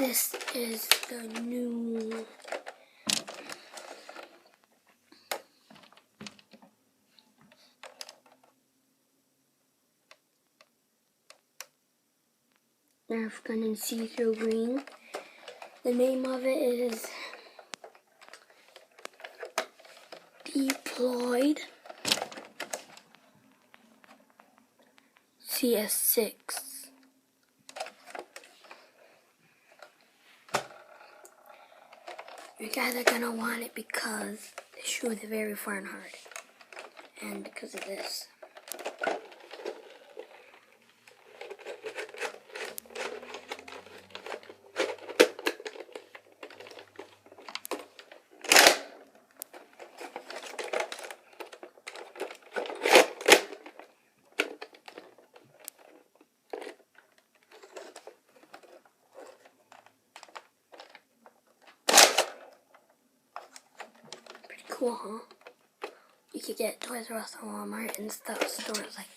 This is the new Nerf gun in see-through green. The name of it is Deployed cs-6. You're guys are gonna want it because the shoe is very far and hard, and because of this. Cool, huh? You could get Toys R Us and Walmart and stuff, stores like